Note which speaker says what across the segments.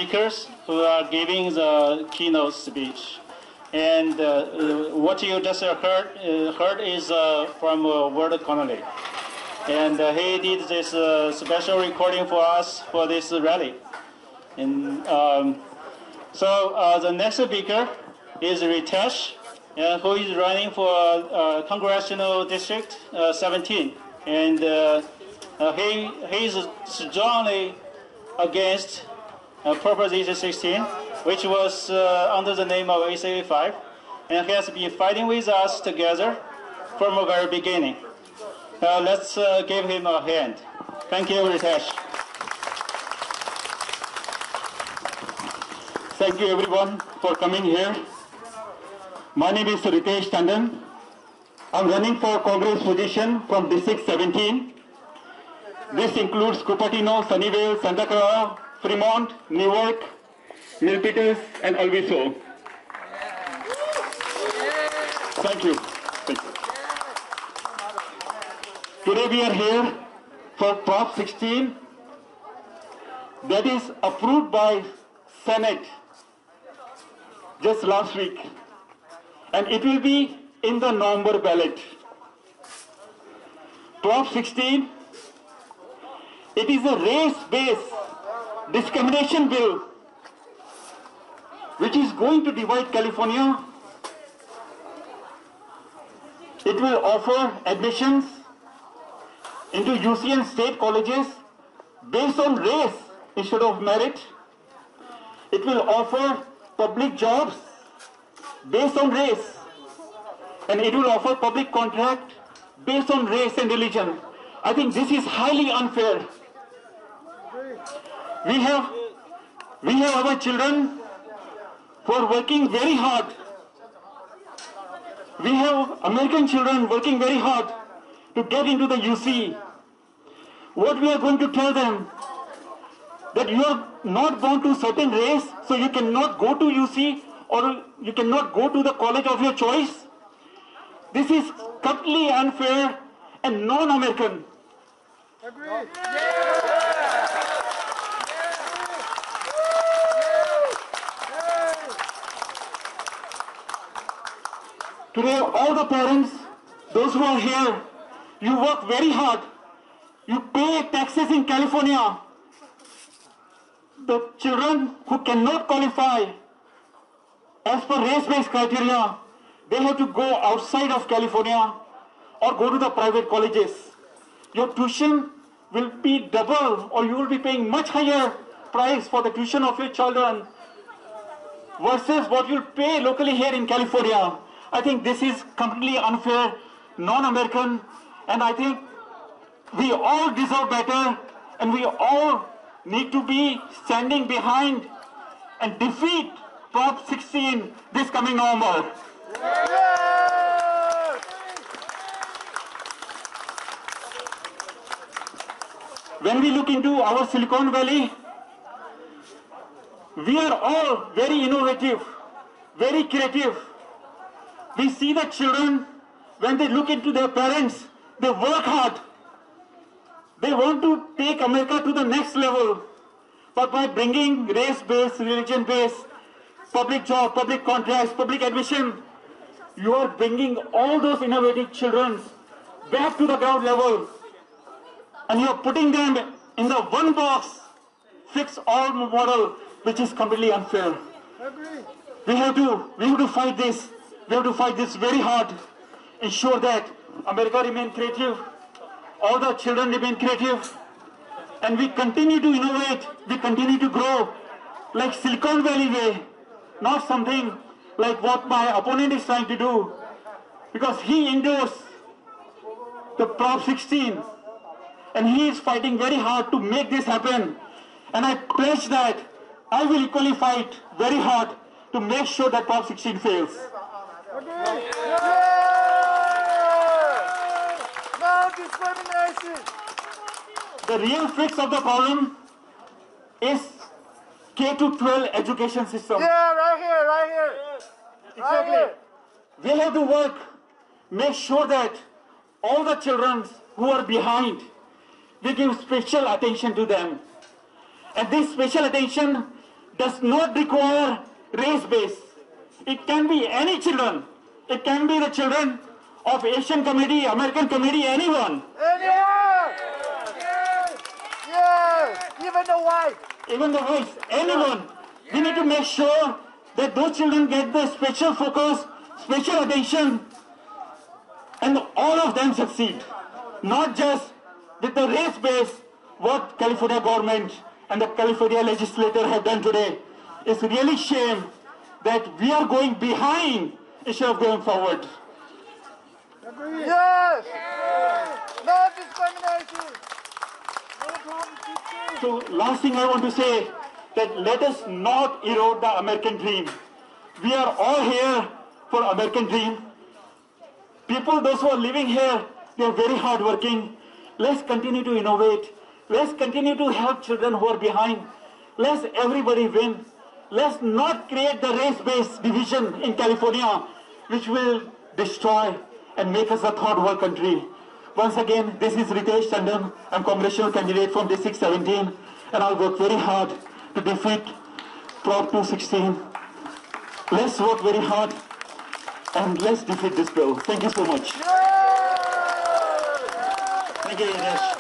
Speaker 1: speakers who are giving the keynote speech. And what you just heard is from Ward Connerly. And he did this special recording for us for this rally. And so the next speaker is Ritesh, who is running for Congressional District 17. And he is strongly against Proposition 16, which was under the name of ACA-5. And he has been fighting with us together from the very beginning. Let's give him a hand. Thank you, Ritesh.
Speaker 2: Thank you everyone for coming here. My name is Ritesh Tandon. I'm running for Congress position from District 17. This includes Cupertino, Sunnyvale, Santa Clara, Fremont, Newark, Milpitas, and Alviso. Thank you. Thank you. Today we are here for Prop 16 that is approved by Senate just last week, and it will be in the November ballot. Prop 16, it is a race-based discrimination bill which is going to divide California. It will offer admissions into UC and state colleges based on race instead of merit. It will offer public jobs based on race, and it will offer public contract based on race and religion. I think this is highly unfair. We have our children who are working very hard. We have American children working very hard to get into the UC. What we are going to tell them? That you are not born to a certain race, so you cannot go to UC or you cannot go to the college of your choice? This is completely unfair and non-American.
Speaker 3: Agree.
Speaker 2: Today, all the parents, those who are here, you work very hard. You pay taxes in California. The children who cannot qualify as per race-based criteria, they have to go outside of California or go to the private colleges. Your tuition will be double, or you will be paying much higher price for the tuition of your children versus what you'll pay locally here in California. I think this is completely unfair, non-American, and I think we all deserve better, and we all need to be standing behind and defeat Prop 16 this coming November. When we look into our Silicon Valley, we are all very innovative, very creative. We see the children, when they look into their parents, they work hard. They want to take America to the next level. But by bringing race-based, religion-based, public job, public contracts, public admission, you are bringing all those innovative children back to the ground level. And you are putting them in the one box, fix-all model, which is completely unfair. We have to fight this. We have to fight this very hard. Ensure that America remains creative, all the children remain creative, and we continue to innovate, we continue to grow like Silicon Valley way, not something like what my opponent is trying to do, because he endorsed the Prop 16 and he is fighting very hard to make this happen. And I pledge that I will equally fight very hard to make sure that Prop 16 fails.
Speaker 3: No discrimination.
Speaker 2: The real fix of the problem is K-12 education system.
Speaker 3: Yeah, right here.
Speaker 2: Exactly. We have to work, make sure that all the children who are behind, we give special attention to them. And this special attention does not require race base. It can be any children. It can be the children of Asian community, American community, anyone.
Speaker 3: Anyone! Yes! Even the white!
Speaker 2: Even the whites, anyone. We need to make sure that those children get the special focus, special attention, and all of them succeed. Not just with the race base, what California government and the California legislature have done today. It's really shame that we are going behind instead of going forward.
Speaker 3: Yes! No discrimination! No competition!
Speaker 2: So last thing I want to say, that let us not erode the American dream. We are all here for American dream. People, those who are living here, they are very hardworking. Let's continue to innovate. Let's continue to help children who are behind. Let's everybody win. Let's not create the race-based division in California, which will destroy and make us a third world country. Once again, this is Ritesh Tandon. I'm congressional candidate from District 17, and I'll work very hard to defeat Prop 216. Let's work very hard and let's defeat this bill. Thank you so much. Thank you, Ritesh.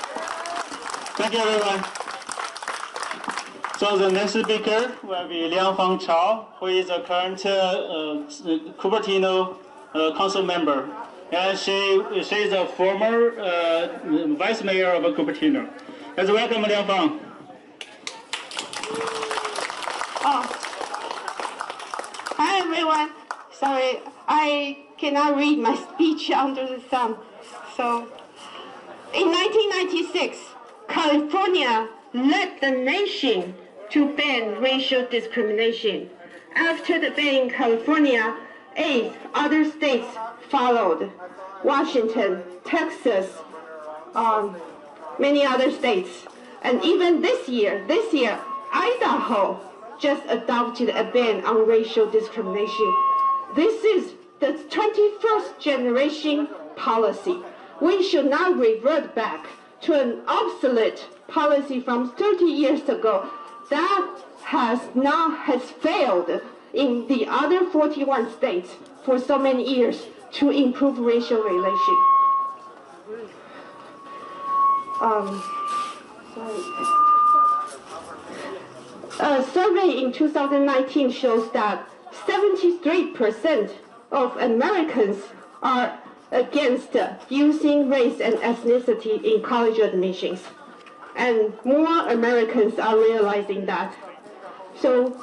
Speaker 2: Thank you, everyone.
Speaker 1: So the next speaker will be Liang Fang Chao, who is a current Cupertino council member. And she is a former vice mayor of Cupertino. Let's welcome Liang Fang.
Speaker 4: Hi everyone. Sorry, I cannot read my speech under the sun. So, in 1996, California led the nation to ban racial discrimination. After the ban in California, 8 other states followed. Washington, Texas, many other states. And even this year, Idaho just adopted a ban on racial discrimination. This is the 21st generation policy. We should not revert back to an obsolete policy from 30 years ago that has failed in the other 41 states for so many years to improve racial relations. A survey in 2019 shows that 73% of Americans are against using race and ethnicity in college admissions. And more Americans are realizing that. So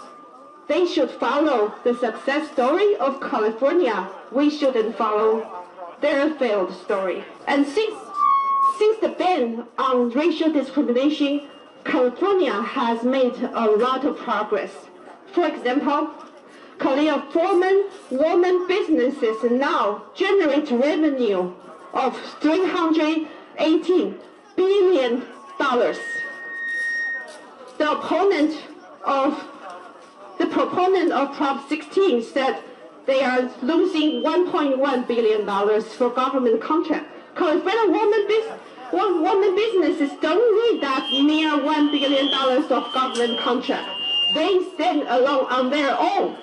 Speaker 4: they should follow the success story of California. We shouldn't follow their failed story. And since the ban on racial discrimination, California has made a lot of progress. For example, California women businesses now generate revenue of $318 billion. The proponent of Prop 16 said they are losing $1.1 billion for government contract. California women businesses don't need that mere $1 billion of government contract. They stand alone on their own.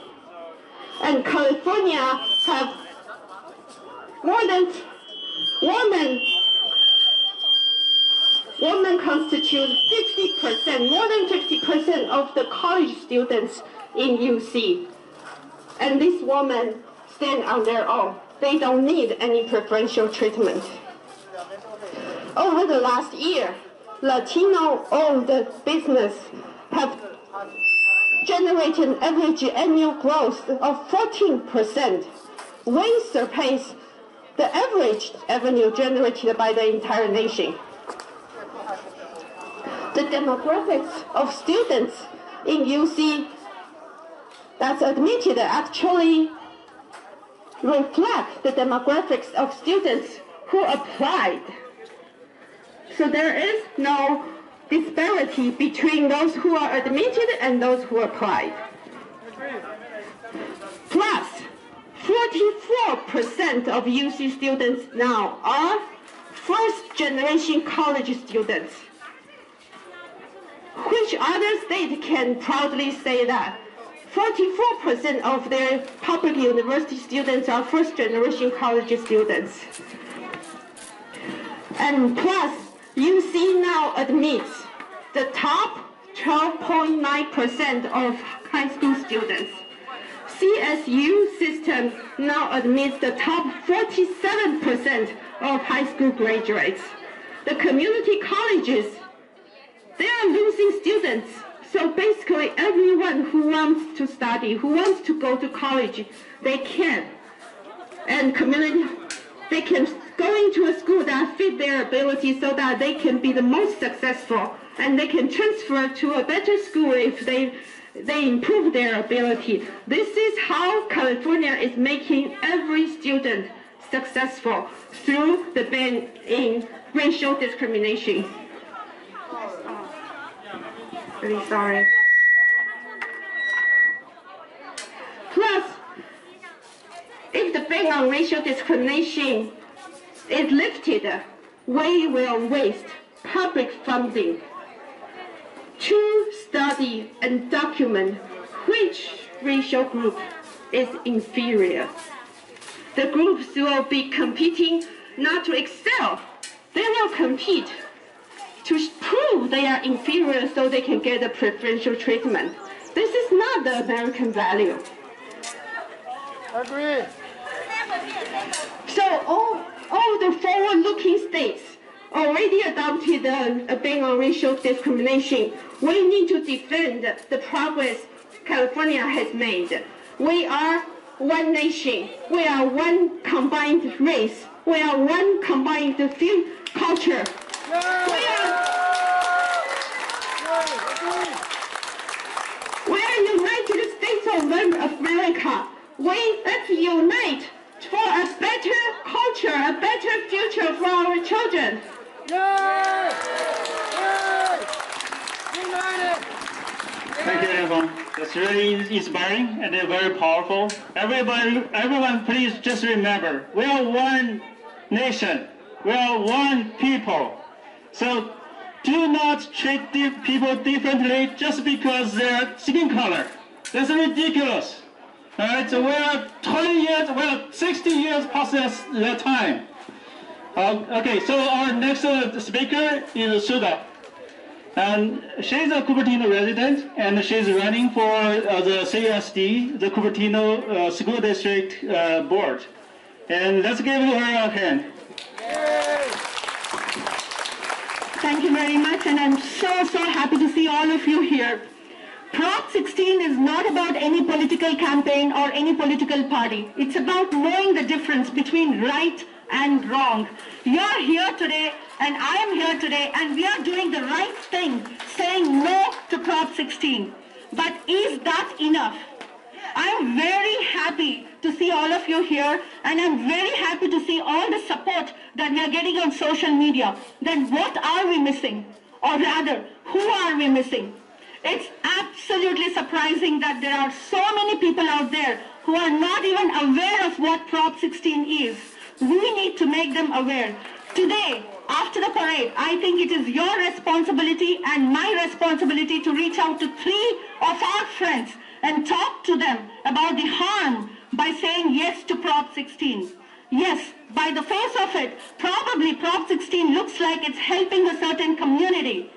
Speaker 4: And California have women constitute 50%, more than 50% of the college students in UC. And these women stand on their own. They don't need any preferential treatment. Over the last year, Latino-owned business have generated an average annual growth of 14%, way surpass the average revenue generated by the entire nation. The demographics of students in UC that's admitted actually reflect the demographics of students who applied. So there is no disparity between those who are admitted and those who applied. Plus, 44% of UC students now are first-generation college students. Which other state can proudly say that? 44% of their public university students are first-generation college students. And plus, UC now admits the top 12.9% of high school students. CSU system now admits the top 47% of high school graduates. The community colleges, they are losing students. So basically everyone who wants to study, who wants to go to college, they can. And they can go into a school that fit their ability so that they can be the most successful, and they can transfer to a better school if they improve their ability. This is how California is making every student successful through the ban in racial discrimination. Really sorry. Plus, if the ban on racial discrimination is lifted, we will waste public funding to study and document which racial group is inferior. The groups will be competing not to excel, they will compete to prove they are inferior so they can get a preferential treatment. This is not the American value.
Speaker 3: Agree.
Speaker 4: So all the forward-looking states already adopted a ban on racial discrimination. We need to defend the progress California has made. We are one nation. We are one combined race. We are one combined culture. We are United States of America. Let's unite for a better culture, a better future for our children.
Speaker 3: Yay! Yay! United!
Speaker 1: Thank you, everyone. That's really inspiring and very powerful. Everyone, please just remember, we are one nation. We are one people. So do not treat people differently just because their skin color. That's ridiculous. All right, so we are 20 years, we are 60 years past that time. Okay, so our next speaker is Sudha. And she's a Cupertino resident, and she's running for the CUSD, the Cupertino School District Board. And let's give her a hand.
Speaker 4: Thank you very much, and I'm so happy to see all of you here. Prop 16 is not about any political campaign or any political party. It's about knowing the difference between right and wrong. You're here today, and I am here today, and we are doing the right thing, saying no to Prop 16. But is that enough? I'm very happy to see all of you here, and I'm very happy to see all the support that we are getting on social media. Then what are we missing? Or rather, who are we missing? It's absolutely surprising that there are so many people out there who are not even aware of what Prop 16 is. We need to make them aware. Today, after the parade, I think it is your responsibility and my responsibility to reach out to 3 of our friends and talk to them about the harm by saying yes to Prop 16. Yes, by the face of it, probably Prop 16 looks like it's helping a certain community.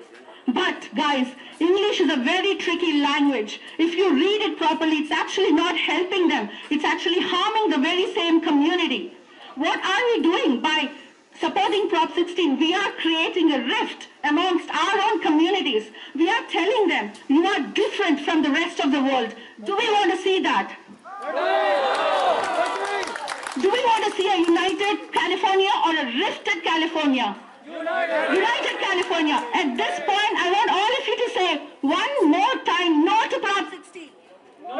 Speaker 4: But guys, English is a very tricky language. If you read it properly, it's actually not helping them. It's actually harming the very same community. What are we doing by supporting Prop 16? We are creating a rift amongst our own communities. We are telling them, you are different from the rest of the world. Do we want to see that? Do we want to see a united California or a rifted California? United California. At this point, I want all of you to say one more time, no to Prop 16. No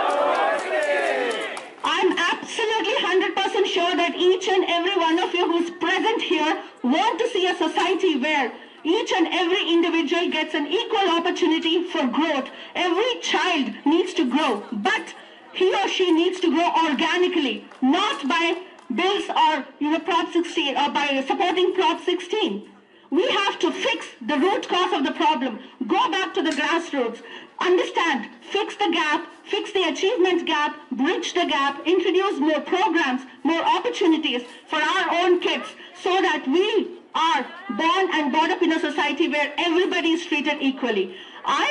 Speaker 4: to Prop 16. I'm absolutely 100% sure that each and every one of you who's present here want to see a society where each and every individual gets an equal opportunity for growth. Every child needs to grow, but he or she needs to grow organically, not by bills or Prop 16 or by supporting Prop 16. We have to fix the root cause of the problem. Go back to the grassroots. Understand, fix the gap, fix the achievement gap, bridge the gap, introduce more programs, more opportunities for our own kids so that we are born and brought up in a society where everybody is treated equally. I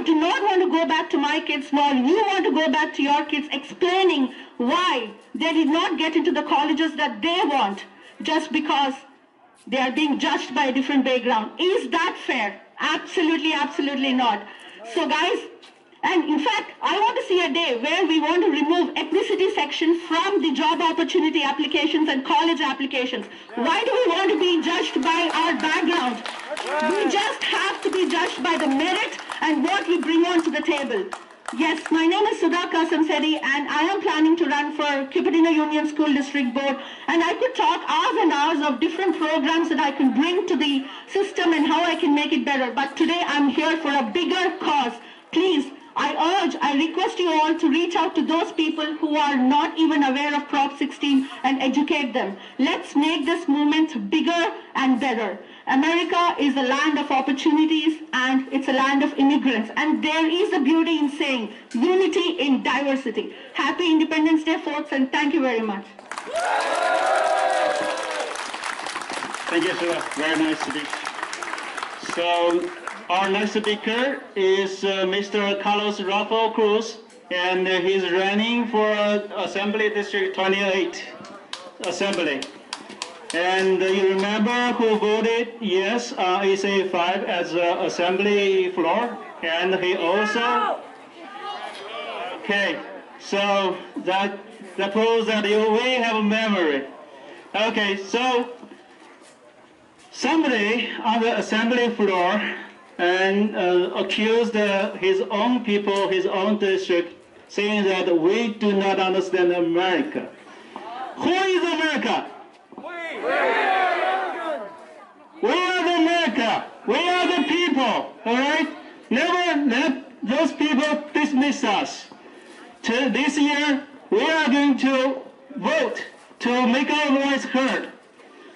Speaker 4: do not want to go back to my kids, nor you want to go back to your kids explaining why they did not get into the colleges that they want just because they are being judged by a different background. Is that fair? Absolutely, absolutely not. So guys, and in fact, I want to see a day where we want to remove ethnicity section from the job opportunity applications and college applications. Why do we want to be judged by our background? We just have to be judged by the merit and what we bring onto the table. Yes, my name is Sudha Kasamsetty, and I am planning to run for Cupertino Union School District Board, and I could talk hours and hours of different programs that I can bring to the system and how I can make it better. But today I'm here for a bigger cause. Please, I request you all to reach out to those people who are not even aware of Prop 16 and educate them. Let's make this movement bigger and better. America is a land of opportunities and it's a land of immigrants. And there is a beauty in saying unity in diversity. Happy Independence Day, folks, and thank you very much.
Speaker 1: Thank you, Sudha. Very nice speech. So our next speaker is Mr. Carlos Rafael Cruz, and he's running for Assembly District 28 Assembly. And you remember who voted yes on ACA-5 as Assembly floor? And he also... Okay, so that proves that you will have a memory. Okay, so somebody on the Assembly floor and accused his own people, his own district, saying that we do not understand America. Who is America? We are the America. We are the people. All right? Never let those people dismiss us. This year, we are going to vote to make our voice heard.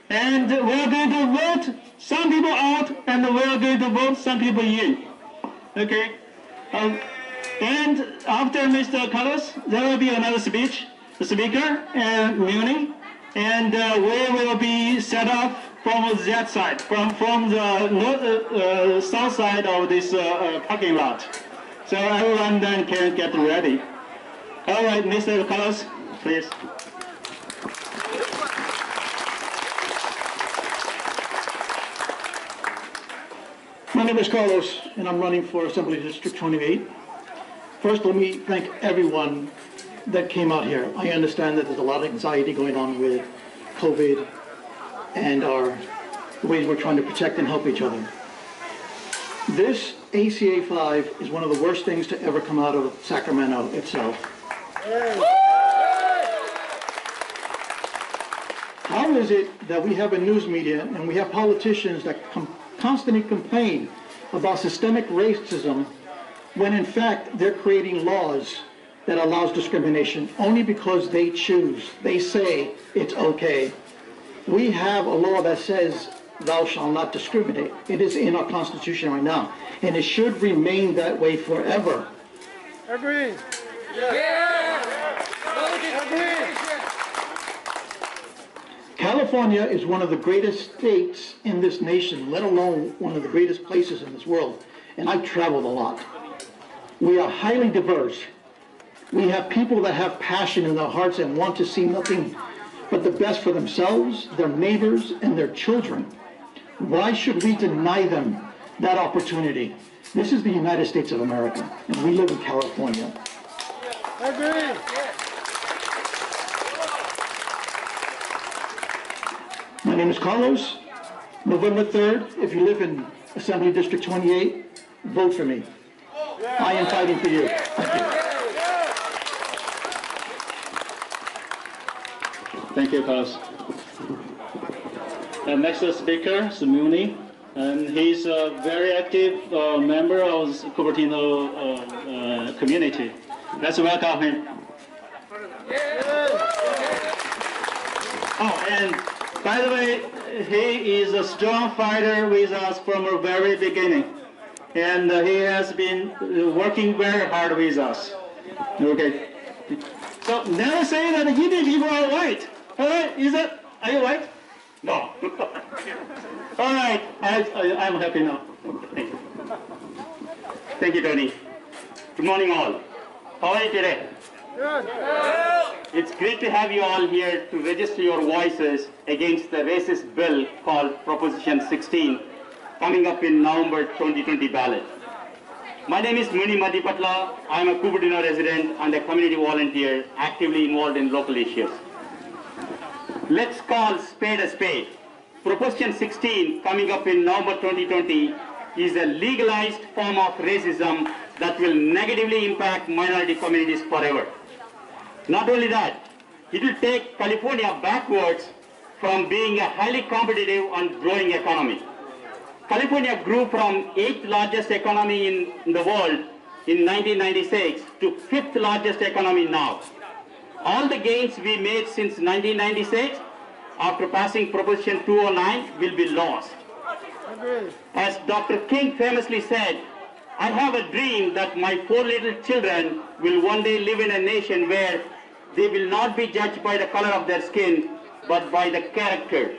Speaker 1: And we are going to vote some people out, and we are going to vote some people in. Okay? And after Mr. Carlos, there will be another speaker, and Muni, and we will be set up from that side, from the south side of this parking lot. So everyone then can get ready. All right, Mr. Carlos, please.
Speaker 5: My name is Carlos, and I'm running for Assembly District 28. First, let me thank everyone that came out here. I understand that there's a lot of anxiety going on with COVID and the ways we're trying to protect and help each other. This ACA-5 is one of the worst things to ever come out of Sacramento itself. How is it that we have a news media and we have politicians that constantly complain about systemic racism when in fact they're creating laws that allows discrimination only because they choose. They say it's okay. We have a law that says thou shalt not discriminate. It is in our Constitution right now, and it should remain that way forever.
Speaker 3: Agree. Yeah. Agree.
Speaker 5: California is one of the greatest states in this nation, let alone one of the greatest places in this world, and I've traveled a lot. We are highly diverse. We have people that have passion in their hearts and want to see nothing but the best for themselves, their neighbors, and their children. Why should we deny them that opportunity? This is the United States of America, and we live in California.
Speaker 3: Agree.
Speaker 5: My name is Carlos. November 3rd, if you live in Assembly District 28, vote for me. I am fighting for you. Thank you.
Speaker 1: Thank you, Carlos. The next speaker is Muni, and he's a very active member of the Cupertino community. Let's welcome him. Oh, and by the way, he is a strong fighter with us from the very beginning. And he has been working very hard with us. Okay. So never say that Indian people are white. All right, are you white? No. All right, I'm happy now. Thank you.
Speaker 2: Thank you, Tony. Good morning, all. How are you today?
Speaker 3: Good.
Speaker 2: It's great to have you all here to register your voices against the racist bill called Proposition 16, coming up in November 2020 ballot. My name is Muni Madhdhipatla. I'm a Cupertino resident and a community volunteer actively involved in local issues. Let's call spade a spade. Proposition 16, coming up in November 2020, is a legalized form of racism that will negatively impact minority communities forever. Not only that, it will take California backwards from being a highly competitive and growing economy. California grew from 8th largest economy in the world in 1996 to 5th largest economy now. All the gains we made since 1996 after passing Proposition 209 will be lost. As Dr. King famously said, I have a dream that my 4 little children will one day live in a nation where they will not be judged by the color of their skin, but by the character.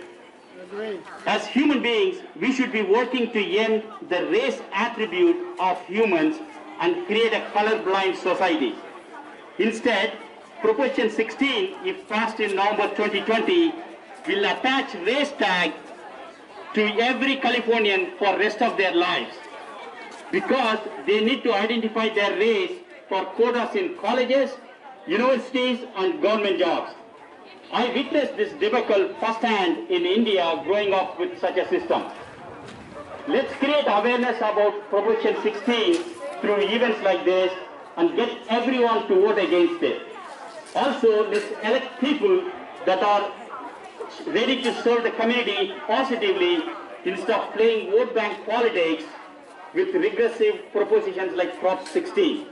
Speaker 2: As human beings, we should be working to end the race attribute of humans and create a colorblind society. Instead, Proposition 16, if passed in November 2020, will attach race tag to every Californian for the rest of their lives, because they need to identify their race for quotas in colleges, universities, and government jobs. I witnessed this debacle firsthand in India growing up with such a system. Let's create awareness about Proposition 16 through events like this and get everyone to vote against it. Also, let's elect people that are ready to serve the community positively instead of playing vote bank politics with regressive propositions like Prop 16.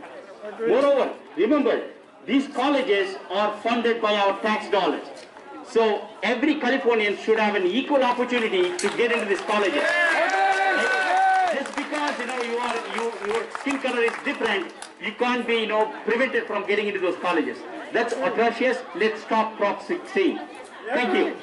Speaker 2: Moreover, remember, these colleges are funded by our tax dollars. So every Californian should have an equal opportunity to get into these colleges. Just because your skin color is different, you can't be prevented from getting into those colleges. That's atrocious. Let's stop Prop 16. Thank you.